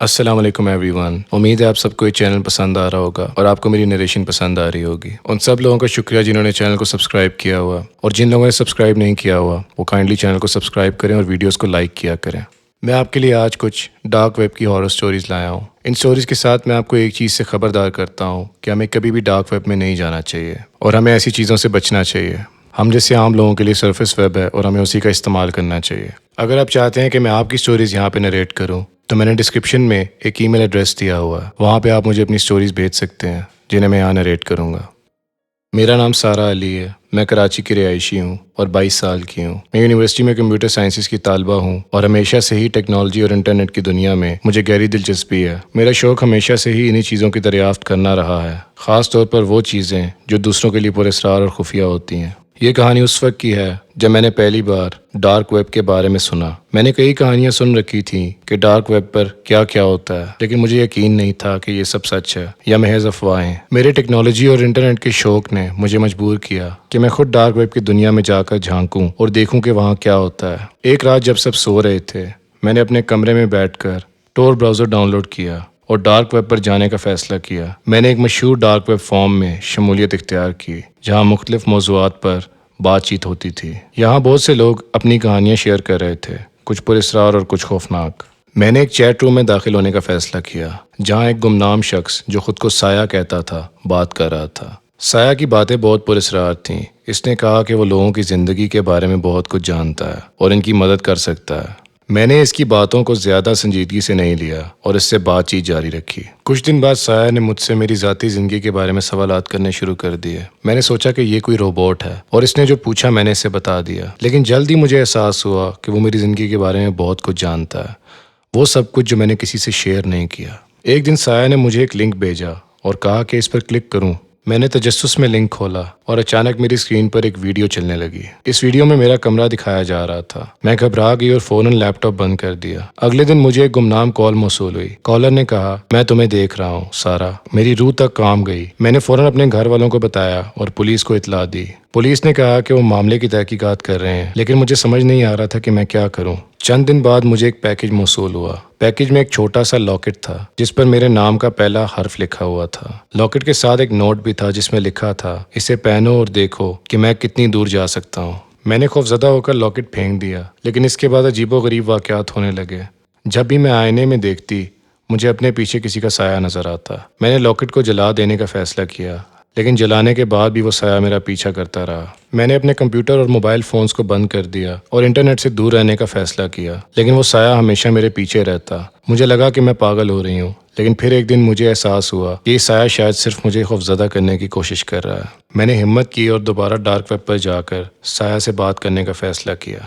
السلام علیکم every one, امید ہے آپ سب کو یہ چینل پسند آ رہا ہوگا اور آپ کو میری نریشن پسند آ رہی ہوگی۔ ان سب لوگوں کا شکریہ جنہوں نے چینل کو سبسکرائب کیا ہوا، اور جن لوگوں نے سبسکرائب نہیں کیا ہوا وہ کائنڈلی چینل کو سبسکرائب کریں اور ویڈیوز کو لائک کیا کریں۔ میں آپ کے لیے آج کچھ ڈارک ویب کی ہارر سٹوریز لایا ہوں۔ ان سٹوریز کے ساتھ میں آپ کو ایک چیز سے خبردار کرتا ہوں کہ ہمیں کبھی بھی ڈارک ویب میں نہیں جانا چاہیے اور ہمیں ایسی چیزوں سے بچنا چاہیے۔ ہم جیسے عام لوگوں کے لیے سرفیس ویب ہے اور ہمیں اسی کا استعمال کرنا چاہیے۔ اگر آپ چاہتے ہیں کہ میں آپ کی سٹوریز یہاں پہ نریٹ کروں تو میں نے ڈسکرپشن میں ایک ای میل ایڈریس دیا ہوا ہے، وہاں پہ آپ مجھے اپنی سٹوریز بھیج سکتے ہیں جنہیں میں یہاں نریٹ کروں گا۔ میرا نام سارہ علی ہے، میں کراچی کی رہائشی ہوں اور 22 سال کی ہوں۔ میں یونیورسٹی میں کمپیوٹر سائنسز کی طالبہ ہوں اور ہمیشہ سے ہی ٹیکنالوجی اور انٹرنیٹ کی دنیا میں مجھے گہری دلچسپی ہے۔ میرا شوق ہمیشہ سے ہی انہی چیزوں کی دریافت کرنا رہا ہے، خاص طور پر وہ چیزیں جو دوسروں کے لیے پر اسرار اور خفیہ ہوتی ہیں۔ یہ کہانی اس وقت کی ہے جب میں نے پہلی بار ڈارک ویب کے بارے میں سنا۔ میں نے کئی کہانیاں سن رکھی تھیں کہ ڈارک ویب پر کیا کیا ہوتا ہے، لیکن مجھے یقین نہیں تھا کہ یہ سب سچ ہے یا محض افواہیں۔ میرے ٹیکنالوجی اور انٹرنیٹ کے شوق نے مجھے مجبور کیا کہ میں خود ڈارک ویب کی دنیا میں جا کر جھانکوں اور دیکھوں کہ وہاں کیا ہوتا ہے۔ ایک رات جب سب سو رہے تھے، میں نے اپنے کمرے میں بیٹھ کر ٹور براؤزر ڈاؤن لوڈ کیا اور ڈارک ویب پر جانے کا فیصلہ کیا۔ میں نے ایک مشہور ڈارک ویب فورم میں شمولیت اختیار کی جہاں مختلف موضوعات پر بات چیت ہوتی تھی۔ یہاں بہت سے لوگ اپنی کہانیاں شیئر کر رہے تھے، کچھ پر اسرار اور کچھ خوفناک۔ میں نے ایک چیٹ روم میں داخل ہونے کا فیصلہ کیا جہاں ایک گمنام شخص جو خود کو سایہ کہتا تھا بات کر رہا تھا۔ سایہ کی باتیں بہت پر اسرار تھیں۔ اس نے کہا کہ وہ لوگوں کی زندگی کے بارے میں بہت کچھ جانتا ہے اور ان کی مدد کر سکتا ہے۔ میں نے اس کی باتوں کو زیادہ سنجیدگی سے نہیں لیا اور اس سے بات چیت جاری رکھی۔ کچھ دن بعد سایہ نے مجھ سے میری ذاتی زندگی کے بارے میں سوالات کرنے شروع کر دیے۔ میں نے سوچا کہ یہ کوئی روبوٹ ہے اور اس نے جو پوچھا میں نے اسے بتا دیا، لیکن جلد ہی مجھے احساس ہوا کہ وہ میری زندگی کے بارے میں بہت کچھ جانتا ہے، وہ سب کچھ جو میں نے کسی سے شیئر نہیں کیا۔ ایک دن سایہ نے مجھے ایک لنک بھیجا اور کہا کہ اس پر کلک کروں۔ میں نے تجسس میں لنک کھولا اور اچانک میری اسکرین پر ایک ویڈیو چلنے لگی۔ اس ویڈیو میں میرا کمرہ دکھایا جا رہا تھا۔ میں گھبرا گئی اور فوراً لیپ ٹاپ بند کر دیا۔ اگلے دن مجھے ایک گمنام کال موصول ہوئی۔ کالر نے کہا، میں تمہیں دیکھ رہا ہوں سارہ۔ میری روح تک کانپ گئی۔ میں نے فوراً اپنے گھر والوں کو بتایا اور پولیس کو اطلاع دی۔ پولیس نے کہا کہ وہ معاملے کی تحقیقات کر رہے ہیں، لیکن مجھے سمجھ نہیں آ رہا تھا کہ میں کیا کروں۔ چند دن بعد مجھے ایک پیکج موصول ہوا۔ پیکج میں ایک چھوٹا سا لاکٹ تھا جس پر میرے نام کا پہلا حرف لکھا ہوا تھا۔ لاکٹ کے ساتھ ایک نوٹ بھی تھا جس میں لکھا تھا، اسے پہنو اور دیکھو کہ میں کتنی دور جا سکتا ہوں۔ میں نے خوفزدہ ہو کر لاکٹ پھینک دیا، لیکن اس کے بعد عجیب و غریب واقعات ہونے لگے۔ جب بھی میں آئینے میں دیکھتی، مجھے اپنے پیچھے کسی کا سایہ نظر آتا۔ میں نے لاکٹ کو جلا دینے کا فیصلہ کیا، لیکن جلانے کے بعد بھی وہ سایہ میرا پیچھا کرتا رہا۔ میں نے اپنے کمپیوٹر اور موبائل فونز کو بند کر دیا اور انٹرنیٹ سے دور رہنے کا فیصلہ کیا، لیکن وہ سایہ ہمیشہ میرے پیچھے رہتا۔ مجھے لگا کہ میں پاگل ہو رہی ہوں، لیکن پھر ایک دن مجھے احساس ہوا کہ یہ سایہ شاید صرف مجھے خوفزدہ کرنے کی کوشش کر رہا ہے۔ میں نے ہمت کی اور دوبارہ ڈارک ویب پر جا کر سایہ سے بات کرنے کا فیصلہ کیا۔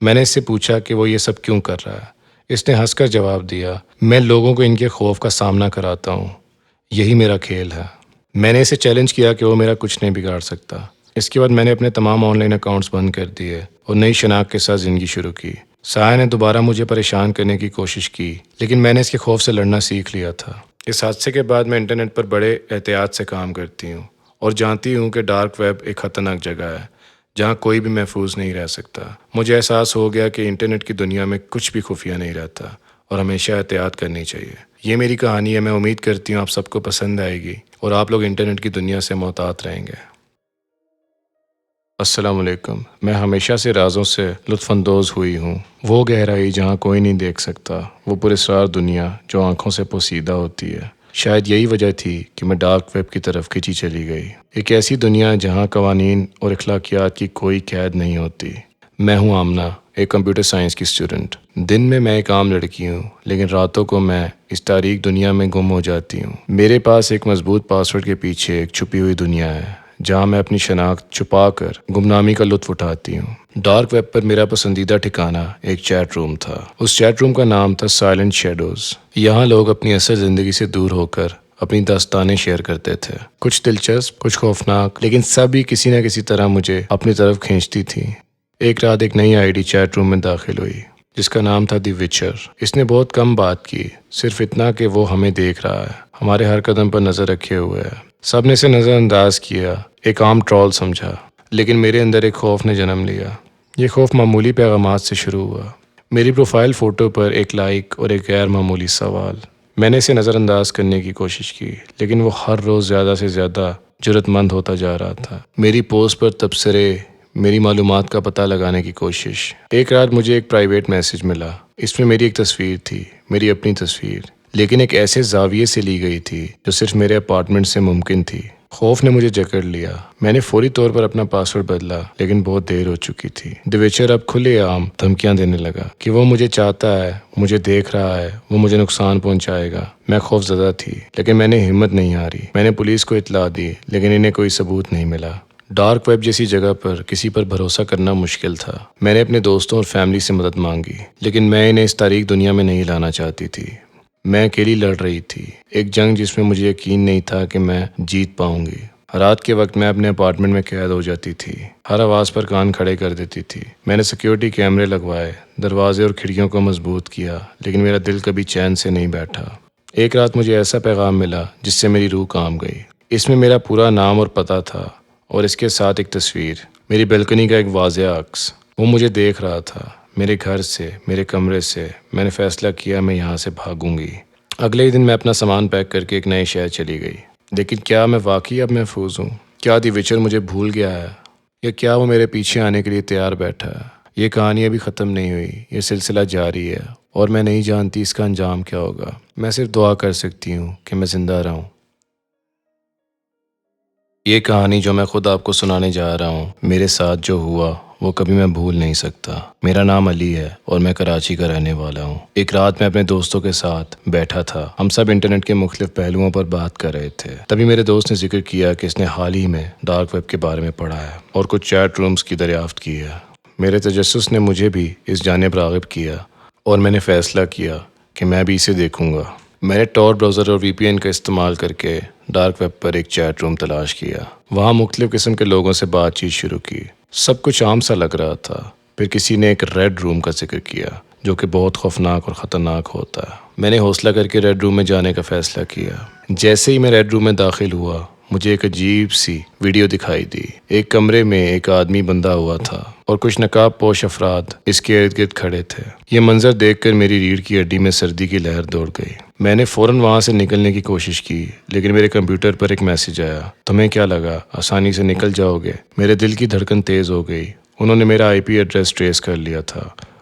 میں نے اس سے پوچھا کہ وہ یہ سب کیوں کر رہا ہے۔ اس نے ہنس کر جواب دیا، میں لوگوں کو ان کے خوف کا سامنا کراتا ہوں، یہی میرا کھیل ہے۔ میں نے اسے چیلنج کیا کہ وہ میرا کچھ نہیں بگاڑ سکتا۔ اس کے بعد میں نے اپنے تمام آن لائن اکاؤنٹس بند کر دیے اور نئی شناخت کے ساتھ زندگی شروع کی۔ سایہ نے دوبارہ مجھے پریشان کرنے کی کوشش کی، لیکن میں نے اس کے خوف سے لڑنا سیکھ لیا تھا۔ اس حادثے کے بعد میں انٹرنیٹ پر بڑے احتیاط سے کام کرتی ہوں اور جانتی ہوں کہ ڈارک ویب ایک خطرناک جگہ ہے جہاں کوئی بھی محفوظ نہیں رہ سکتا۔ مجھے احساس ہو گیا کہ انٹرنیٹ کی دنیا میں کچھ بھی خفیہ نہیں رہتا اور ہمیشہ احتیاط کرنی چاہیے۔ یہ میری کہانی ہے، میں امید کرتی ہوں آپ سب کو پسند آئے گی اور آپ لوگ انٹرنیٹ کی دنیا سے محتاط رہیں گے۔ السلام علیکم۔ میں ہمیشہ سے رازوں سے لطف اندوز ہوئی ہوں، وہ گہرائی جہاں کوئی نہیں دیکھ سکتا، وہ پراسرار دنیا جو آنکھوں سے پوشیدہ ہوتی ہے۔ شاید یہی وجہ تھی کہ میں ڈارک ویب کی طرف کھینچی چلی گئی، ایک ایسی دنیا جہاں قوانین اور اخلاقیات کی کوئی قید نہیں ہوتی۔ میں ہوں آمنہ، ایک کمپیوٹر سائنس کی اسٹوڈنٹ۔ دن میں ایک عام لڑکی ہوں، لیکن راتوں کو میں اس تاریک دنیا میں گم ہو جاتی ہوں۔ میرے پاس ایک مضبوط پاسورڈ کے پیچھے ایک چھپی ہوئی دنیا ہے جہاں میں اپنی شناخت چھپا کر گمنامی کا لطف اٹھاتی ہوں۔ ڈارک ویب پر میرا پسندیدہ ٹھکانہ ایک چیٹ روم تھا۔ اس چیٹ روم کا نام تھا سائلنٹ شیڈوز۔ یہاں لوگ اپنی اصل زندگی سے دور ہو کر اپنی داستانیں شیئر کرتے تھے، کچھ دلچسپ، کچھ خوفناک، لیکن سبھی کسی نہ کسی طرح مجھے اپنی طرف کھینچتی تھیں۔ ایک رات ایک نئی آئی ڈی چیٹ روم میں داخل ہوئی جس کا نام تھا دی وچر۔ اس نے بہت کم بات کی، صرف اتنا کہ وہ ہمیں دیکھ رہا ہے، ہمارے ہر قدم پر نظر رکھے ہوئے ہے۔ سب نے اسے نظر انداز کیا، ایک عام ٹرول سمجھا، لیکن میرے اندر ایک خوف نے جنم لیا۔ یہ خوف معمولی پیغامات سے شروع ہوا۔ میری پروفائل فوٹو پر ایک لائک اور ایک غیر معمولی سوال۔ میں نے اسے نظر انداز کرنے کی کوشش کی، لیکن وہ ہر روز زیادہ سے زیادہ جرأت مند ہوتا جا رہا تھا۔ میری پوسٹ پر تبصرے، میری معلومات کا پتہ لگانے کی کوشش۔ ایک رات مجھے ایک پرائیویٹ میسج ملا۔ اس میں میری ایک تصویر تھی، میری اپنی تصویر، لیکن ایک ایسے زاویے سے لی گئی تھی جو صرف میرے اپارٹمنٹ سے ممکن تھی۔ خوف نے مجھے جکڑ لیا۔ میں نے فوری طور پر اپنا پاسورڈ بدلا، لیکن بہت دیر ہو چکی تھی۔ دیویچر اب کھلے عام دھمکیاں دینے لگا کہ وہ مجھے چاہتا ہے، مجھے دیکھ رہا ہے، وہ مجھے نقصان پہنچائے گا۔ میں خوف زدہ تھی، لیکن میں نے ہمت نہیں ہاری۔ میں نے پولیس کو اطلاع دی، لیکن انہیں کوئی ثبوت نہیں ملا۔ ڈارک ویب جیسی جگہ پر کسی پر بھروسہ کرنا مشکل تھا۔ میں نے اپنے دوستوں اور فیملی سے مدد مانگی، لیکن میں انہیں اس تاریک دنیا میں نہیں لانا چاہتی تھی۔ میں اکیلی لڑ رہی تھی، ایک جنگ جس میں مجھے یقین نہیں تھا کہ میں جیت پاؤں گی۔ رات کے وقت میں اپنے اپارٹمنٹ میں قید ہو جاتی تھی، ہر آواز پر کان کھڑے کر دیتی تھی۔ میں نے سیکیورٹی کیمرے لگوائے، دروازے اور کھڑکیوں کو مضبوط کیا، لیکن میرا دل کبھی چین سے نہیں بیٹھا۔ ایک رات مجھے ایسا پیغام ملا جس سے میری روح کانپ گئی۔ اس میں میرا پورا نام اور پتہ تھا، اور اس کے ساتھ ایک تصویر، میری بالکنی کا ایک واضح عکس۔ وہ مجھے دیکھ رہا تھا، میرے گھر سے، میرے کمرے سے۔ میں نے فیصلہ کیا میں یہاں سے بھاگوں گی۔ اگلے ہی دن میں اپنا سامان پیک کر کے ایک نئے شہر چلی گئی۔ لیکن کیا میں واقعی اب محفوظ ہوں؟ کیا دی وچر مجھے بھول گیا ہے، یا کیا وہ میرے پیچھے آنے کے لیے تیار بیٹھا ہے؟ یہ کہانی ابھی ختم نہیں ہوئی، یہ سلسلہ جاری ہے، اور میں نہیں جانتی اس کا انجام کیا ہوگا۔ میں صرف دعا کر سکتی ہوں کہ میں زندہ رہوں۔ یہ کہانی جو میں خود آپ کو سنانے جا رہا ہوں، میرے ساتھ جو ہوا وہ کبھی میں بھول نہیں سکتا۔ میرا نام علی ہے اور میں کراچی کا رہنے والا ہوں۔ ایک رات میں اپنے دوستوں کے ساتھ بیٹھا تھا، ہم سب انٹرنیٹ کے مختلف پہلوؤں پر بات کر رہے تھے۔ تبھی میرے دوست نے ذکر کیا کہ اس نے حال ہی میں ڈارک ویب کے بارے میں پڑھا ہے اور کچھ چیٹ رومز کی دریافت کی ہے۔ میرے تجسس نے مجھے بھی اس جانب راغب کیا، اور میں نے فیصلہ کیا کہ میں بھی اسے دیکھوں گا۔ میں نے ٹور براؤزر اور وی پی این کا استعمال کر کے ڈارک ویب پر ایک چیٹ روم تلاش کیا۔ وہاں مختلف قسم کے لوگوں سے بات چیت شروع کی۔ سب کچھ عام سا لگ رہا تھا۔ پھر کسی نے ایک ریڈ روم کا ذکر کیا جو کہ بہت خوفناک اور خطرناک ہوتا ہے۔ میں نے حوصلہ کر کے ریڈ روم میں جانے کا فیصلہ کیا۔ جیسے ہی میں ریڈ روم میں داخل ہوا، مجھے ایک عجیب سی ویڈیو دکھائی دی۔ ایک کمرے میں ایک آدمی بندھا ہوا تھا اور کچھ نقاب پوش افراد اس کے ارد گرد کھڑے تھے۔ یہ منظر دیکھ کر میری ریڑھ کی ہڈی میں سردی کی لہر دوڑ گئی۔ میں نے فوراً وہاں سے نکلنے کی کوشش کی، لیکن میرے کمپیوٹر پر ایک میسج آیا، تمہیں کیا لگا آسانی سے نکل جاؤ گے؟ میرے دل کی دھڑکن تیز ہو گئی۔ انہوں نے میرا آئی پی ایڈریس ٹریس کر لیا تھا،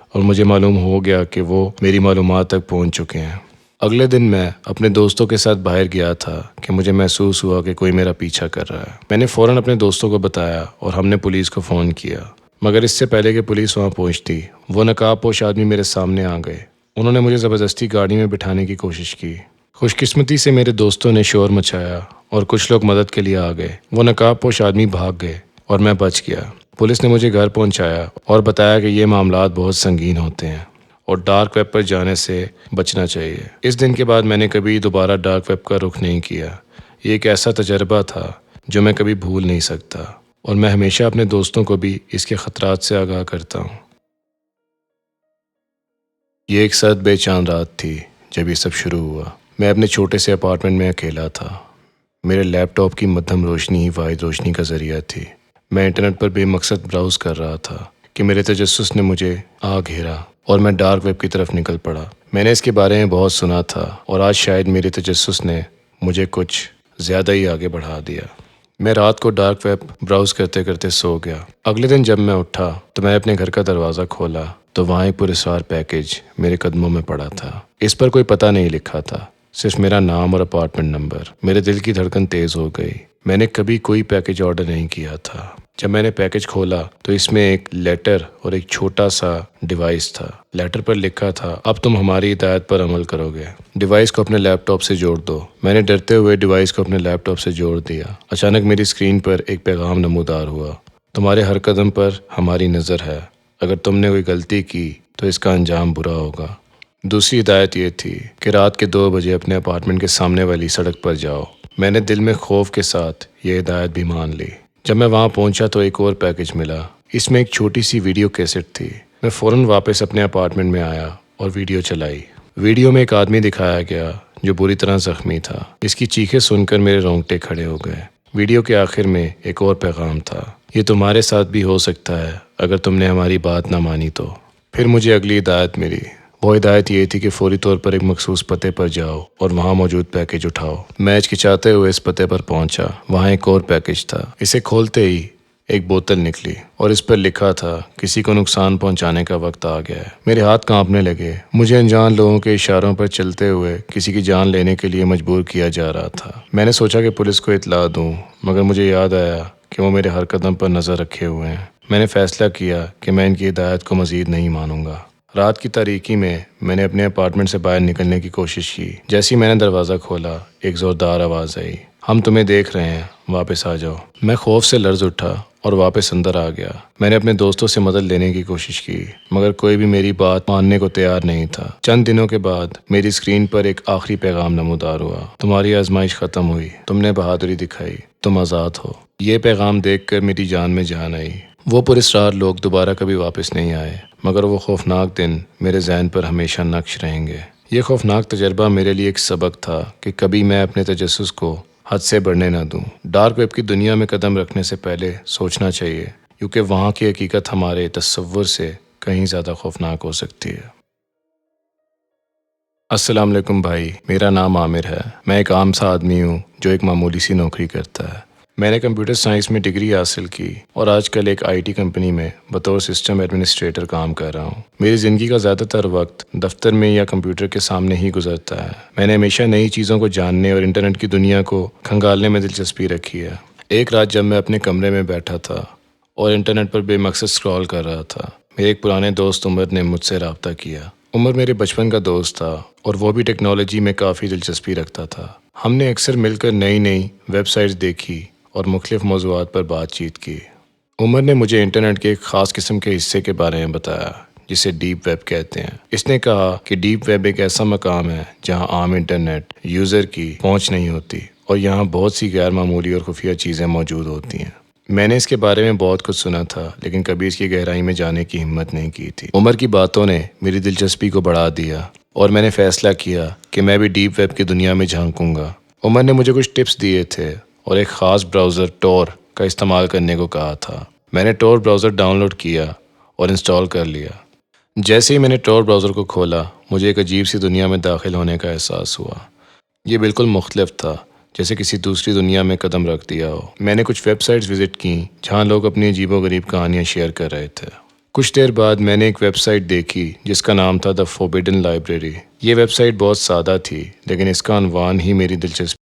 اور مجھے معلوم ہو گیا کہ وہ میری معلومات تک پہنچ چکے ہیں۔ اگلے دن میں اپنے دوستوں کے ساتھ باہر گیا تھا کہ مجھے محسوس ہوا کہ کوئی میرا پیچھا کر رہا ہے۔ میں نے فوراً اپنے دوستوں کو بتایا اور ہم نے پولیس کو فون کیا، مگر اس سے پہلے کہ پولیس وہاں پہنچتی، وہ نقاب پوش آدمی میرے سامنے آ گئے۔ انہوں نے مجھے زبردستی گاڑی میں بٹھانے کی کوشش کی۔ خوش قسمتی سے میرے دوستوں نے شور مچایا اور کچھ لوگ مدد کے لیے آ گئے۔ وہ نقاب پوش آدمی بھاگ گئے اور میں بچ گیا۔ پولیس نے مجھے گھر پہنچایا اور بتایا کہ یہ معاملات بہت سنگین ہوتے ہیں اور ڈارک ویب پر جانے سے بچنا چاہیے۔ اس دن کے بعد میں نے کبھی دوبارہ ڈارک ویب کا رخ نہیں کیا۔ یہ ایک ایسا تجربہ تھا جو میں کبھی بھول نہیں سکتا، اور میں ہمیشہ اپنے دوستوں کو بھی اس کے خطرات سے آگاہ کرتا ہوں۔ یہ ایک سرد بے چاند رات تھی جب یہ سب شروع ہوا۔ میں اپنے چھوٹے سے اپارٹمنٹ میں اکیلا تھا۔ میرے لیپ ٹاپ کی مدھم روشنی ہی واحد روشنی کا ذریعہ تھی۔ میں انٹرنیٹ پر بے مقصد براؤز کر رہا تھا کہ میرے تجسس نے مجھے آ گھیرا اور میں ڈارک ویب کی طرف نکل پڑا۔ میں نے اس کے بارے میں بہت سنا تھا، اور آج شاید میرے تجسس نے مجھے کچھ زیادہ ہی آگے بڑھا دیا۔ میں رات کو ڈارک ویب براؤز کرتے کرتے سو گیا۔ اگلے دن جب میں اٹھا تو میں اپنے گھر کا دروازہ کھولا تو وہاں ایک پراسرار پیکج میرے قدموں میں پڑا تھا۔ اس پر کوئی پتہ نہیں لکھا تھا، صرف میرا نام اور اپارٹمنٹ نمبر۔ میرے دل کی دھڑکن تیز ہو گئی۔ میں نے کبھی کوئی پیکج آرڈر نہیں کیا تھا۔ جب میں نے پیکج کھولا تو اس میں ایک لیٹر اور ایک چھوٹا سا ڈیوائس تھا۔ لیٹر پر لکھا تھا، اب تم ہماری ہدایت پر عمل کرو گے، ڈیوائس کو اپنے لیپ ٹاپ سے جوڑ دو۔ میں نے ڈرتے ہوئے ڈیوائس کو اپنے لیپ ٹاپ سے جوڑ دیا۔ اچانک میری اسکرین پر ایک پیغام نمودار ہوا، تمہارے ہر قدم پر ہماری نظر ہے، اگر تم نے کوئی غلطی کی تو اس کا انجام برا ہوگا۔ دوسری ہدایت یہ تھی کہ رات کے 2 بجے اپنے اپارٹمنٹ کے سامنے والی سڑک پر جاؤ۔ میں نے دل میں خوف کے ساتھ یہ ہدایت بھی مان لی۔ جب میں وہاں پہنچا تو ایک اور پیکج ملا۔ اس میں ایک چھوٹی سی ویڈیو کیسٹ تھی۔ میں فوراً واپس اپنے اپارٹمنٹ میں آیا اور ویڈیو چلائی۔ ویڈیو میں ایک آدمی دکھایا گیا جو بری طرح زخمی تھا۔ اس کی چیخیں سن کر میرے رونگٹے کھڑے ہو گئے۔ ویڈیو کے آخر میں ایک اور پیغام تھا، یہ تمہارے ساتھ بھی ہو سکتا ہے اگر تم نے ہماری بات نہ مانی تو۔ پھر مجھے اگلی ہدایت ملی۔ وہ ہدایت یہ تھی کہ فوری طور پر ایک مخصوص پتے پر جاؤ اور وہاں موجود پیکج اٹھاؤ۔ میں ہچکچاتے ہوئے اس پتے پر پہنچا۔ وہاں ایک اور پیکج تھا۔ اسے کھولتے ہی ایک بوتل نکلی اور اس پر لکھا تھا کسی کو نقصان پہنچانے کا وقت آ گیا ہے۔ میرے ہاتھ کانپنے لگے۔ مجھے انجان لوگوں کے اشاروں پر چلتے ہوئے کسی کی جان لینے کے لیے مجبور کیا جا رہا تھا۔ میں نے سوچا کہ پولیس کو اطلاع دوں، مگر مجھے یاد آیا کہ وہ میرے ہر قدم پر نظر رکھے ہوئے ہیں۔ میں نے فیصلہ کیا کہ میں ان کی ہدایت کو مزید نہیں مانوں گا۔ رات کی تاریکی میں نے اپنے اپارٹمنٹ سے باہر نکلنے کی کوشش کی۔ جیسے ہی میں نے دروازہ کھولا، ایک زوردار آواز آئی، ہم تمہیں دیکھ رہے ہیں، واپس آ جاؤ۔ میں خوف سے لرز اٹھا اور واپس اندر آ گیا۔ میں نے اپنے دوستوں سے مدد لینے کی کوشش کی، مگر کوئی بھی میری بات ماننے کو تیار نہیں تھا۔ چند دنوں کے بعد میری اسکرین پر ایک آخری پیغام نمودار ہوا، تمہاری آزمائش ختم ہوئی، تم نے بہادری دکھائی، تم آزاد ہو۔ یہ پیغام دیکھ کر میری جان میں جان آئی۔ وہ پراسرار لوگ دوبارہ کبھی واپس نہیں آئے، مگر وہ خوفناک دن میرے ذہن پر ہمیشہ نقش رہیں گے۔ یہ خوفناک تجربہ میرے لیے ایک سبق تھا کہ کبھی میں اپنے تجسس کو حد سے بڑھنے نہ دوں۔ ڈارک ویب کی دنیا میں قدم رکھنے سے پہلے سوچنا چاہیے، کیونکہ وہاں کی حقیقت ہمارے تصور سے کہیں زیادہ خوفناک ہو سکتی ہے۔ السلام علیکم بھائی، میرا نام عامر ہے۔ میں ایک عام سا آدمی ہوں جو ایک معمولی سی نوکری کرتا ہے۔ میں نے کمپیوٹر سائنس میں ڈگری حاصل کی اور آج کل ایک آئی ٹی کمپنی میں بطور سسٹم ایڈمنسٹریٹر کام کر رہا ہوں۔ میری زندگی کا زیادہ تر وقت دفتر میں یا کمپیوٹر کے سامنے ہی گزرتا ہے۔ میں نے ہمیشہ نئی چیزوں کو جاننے اور انٹرنیٹ کی دنیا کو کھنگالنے میں دلچسپی رکھی ہے۔ ایک رات جب میں اپنے کمرے میں بیٹھا تھا اور انٹرنیٹ پر بے مقصد اسکرال کر رہا تھا، میرے ایک پرانے دوست عمر نے مجھ سے رابطہ کیا۔ عمر میرے بچپن کا دوست تھا اور وہ بھی ٹیکنالوجی میں کافی دلچسپی رکھتا تھا۔ ہم نے اکثر مل کر نئی ویب سائٹس دیکھی اور مختلف موضوعات پر بات چیت کی۔ عمر نے مجھے انٹرنیٹ کے ایک خاص قسم کے حصے کے بارے میں بتایا جسے ڈیپ ویب کہتے ہیں۔ اس نے کہا کہ ڈیپ ویب ایک ایسا مقام ہے جہاں عام انٹرنیٹ یوزر کی پہنچ نہیں ہوتی اور یہاں بہت سی غیر معمولی اور خفیہ چیزیں موجود ہوتی ہیں۔ میں نے اس کے بارے میں بہت کچھ سنا تھا، لیکن کبھی اس کی گہرائی میں جانے کی ہمت نہیں کی تھی۔ عمر کی باتوں نے میری دلچسپی کو بڑھا دیا اور میں نے فیصلہ کیا کہ میں بھی ڈیپ ویب کی دنیا میں جھانکوں گا۔ عمر نے مجھے کچھ ٹپس دیے تھے اور ایک خاص براؤزر ٹور کا استعمال کرنے کو کہا تھا۔ میں نے ٹور براؤزر ڈاؤن لوڈ کیا اور انسٹال کر لیا۔ جیسے ہی میں نے ٹور براؤزر کو کھولا، مجھے ایک عجیب سی دنیا میں داخل ہونے کا احساس ہوا۔ یہ بالکل مختلف تھا، جیسے کسی دوسری دنیا میں قدم رکھ دیا ہو۔ میں نے کچھ ویب سائٹس وزٹ کیں جہاں لوگ اپنی عجیب و غریب کہانیاں شیئر کر رہے تھے۔ کچھ دیر بعد میں نے ایک ویب سائٹ دیکھی جس کا نام تھا دی فوربڈن لائبریری۔ یہ ویب سائٹ بہت سادہ تھی، لیکن اس کا عنوان ہی میری دلچسپی